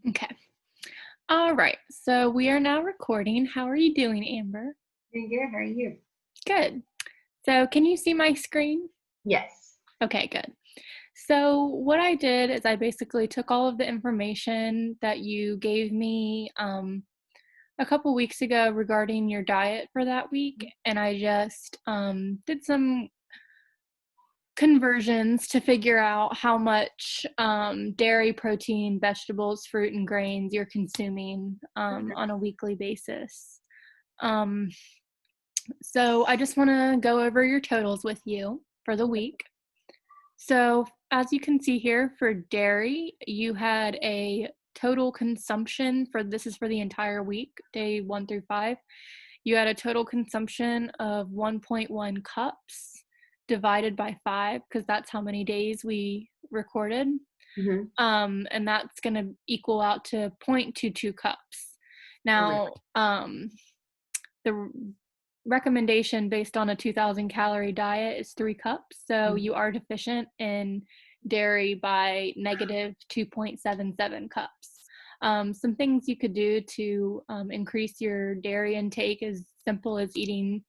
Okay. All right. So we are now recording. How are you doing, Amber? Doing good. How are you? Good. So can you see my screen? Yes. Okay, good. So what I did is I basically took all of the information that you gave me a couple weeks ago regarding your diet for that week, and I just did some conversions to figure out how much dairy, protein, vegetables, fruit, and grains you're consuming on a weekly basis. Um, so I just want to go over your totals with you for the week. So as you can see here for dairy, you had a total consumption for this is for the entire week, day 1 through 5. You had a total consumption of 1.1 cups divided by 5 because that's how many days we recorded. Mm-hmm. And that's going to equal out to 0.22 cups. Oh my Now, the recommendation based on a 2,000 calorie diet is 3 cups. So God. you are deficient in dairy by negative 2.77 cups. Some things you could do to increase your dairy intake is simple as eating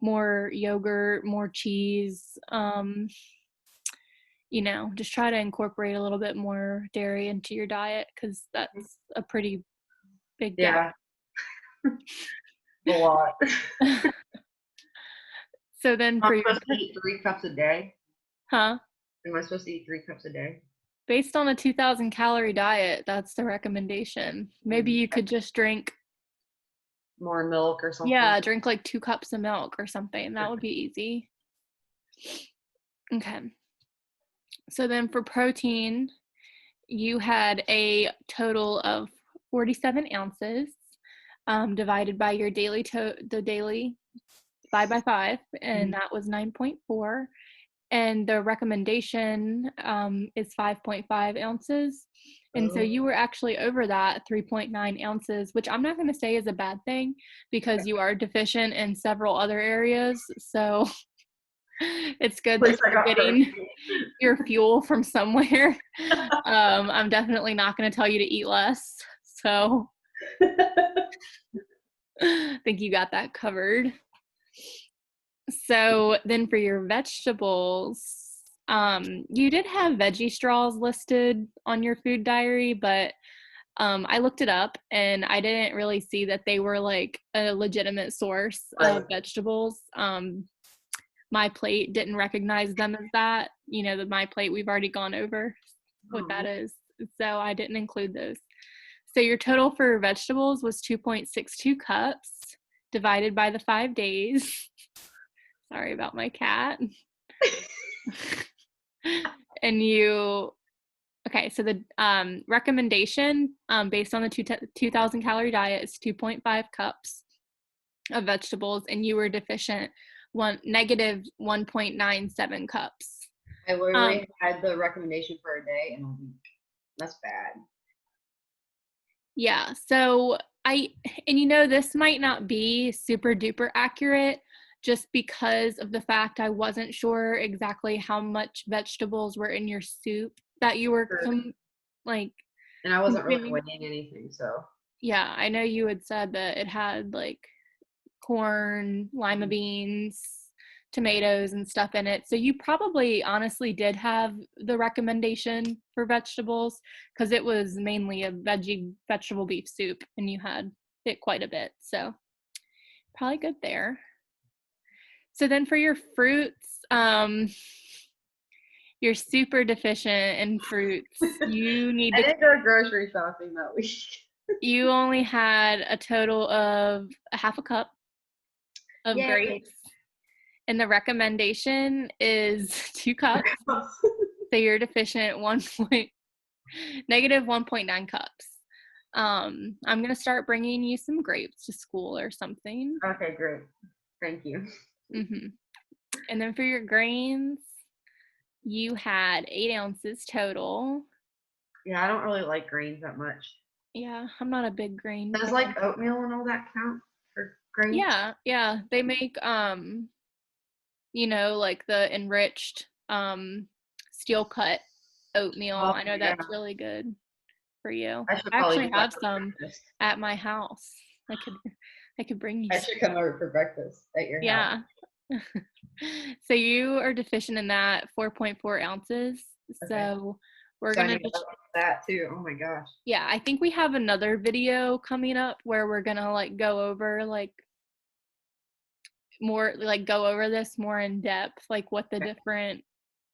more yogurt, more cheese. Just try to incorporate a little bit more dairy into your diet because that's a pretty big gap. Yeah, a lot. So then I'm for your, supposed to eat 3 cups a day. huh? Am I supposed to eat 3 cups a day? Based on a 2,000 calorie diet, that's the recommendation. Maybe you could just drink, More milk or something. yeah, drink like 2 cups of milk or something. That would be easy. Okay. So then for protein, you had a total of 47 ounces divided by your the daily 5 by 5, and Mhm. that was 9.4. And the recommendation is 5.5 ounces. And so Oh, you were actually over that 3.9 ounces, which I'm not going to say is a bad thing because you are deficient in several other areas. So it's good at that least I you're got getting protein. your fuel from somewhere. I'm definitely not going to tell you to eat less. So I think you got that covered. So then for your vegetables, you did have veggie straws listed on your food diary, but I looked it up and I didn't really see that they were like a legitimate source of Right. vegetables. My plate didn't recognize them as that. The my plate we've already gone over what that Oh, is. So I didn't include those. So your total for vegetables was 2.62 cups divided by the 5 days. Sorry about my cat. And okay, so the recommendation based on the 2,000 calorie diet is 2.5 cups of vegetables, and you were deficient negative 1.97 cups. I Um, literally had the recommendation for a day and a week. That's bad. yeah, so this might not be super duper accurate just because of the fact I wasn't sure exactly how much vegetables were in your soup that you were Sure. like And I wasn't really consuming. weighing anything, so. Yeah, I know you had said that it had like corn, lima Mhm. beans, tomatoes, and stuff in it. So you probably honestly did have the recommendation for vegetables because it was mainly a vegetable beef soup and you had it quite a bit. So probably good there. So then for your fruits, you're super deficient in fruits. You need I to didn't go grocery shopping that week. you only had a total of a half a cup of Yay. grapes, and the recommendation is 2 cups. So you're deficient negative 1.9 cups. I'm gonna start bringing you some grapes to school or something. Okay, great. Thank you. hmm And then for your grains, you had 8 ounces total. Yeah, I don't really like grains that much. Yeah, I'm not a big grain Does fan. like oatmeal and all that count for grains? Yeah, they make like the enriched steel cut oatmeal. Oh I know yeah. that's really good. for you. I should I probably actually do that have for some breakfast. at my house. I could bring you I some. should come over for breakfast at your house. Yeah. So you are deficient in that 4.4 ounces. Okay. So we're So I gonna need to just, up that too. Oh my gosh. yeah, I think we have another video coming up where we're gonna like go over like more, like go over this more in depth, like what the Okay. different,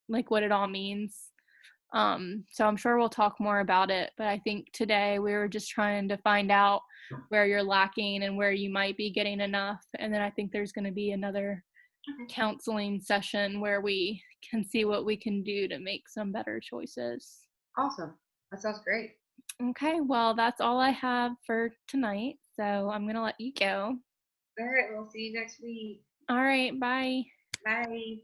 like what it all means. So I'm sure we'll talk more about it, but I think today we were just trying to find out where you're lacking and where you might be getting enough. And then I think there's going to be another Okay. counseling session where we can see what we can do to make some better choices. Awesome. That sounds great. Okay, well, that's all I have for tonight. So I'm going to let you go. All right. We'll see you next week. All right, bye. Bye.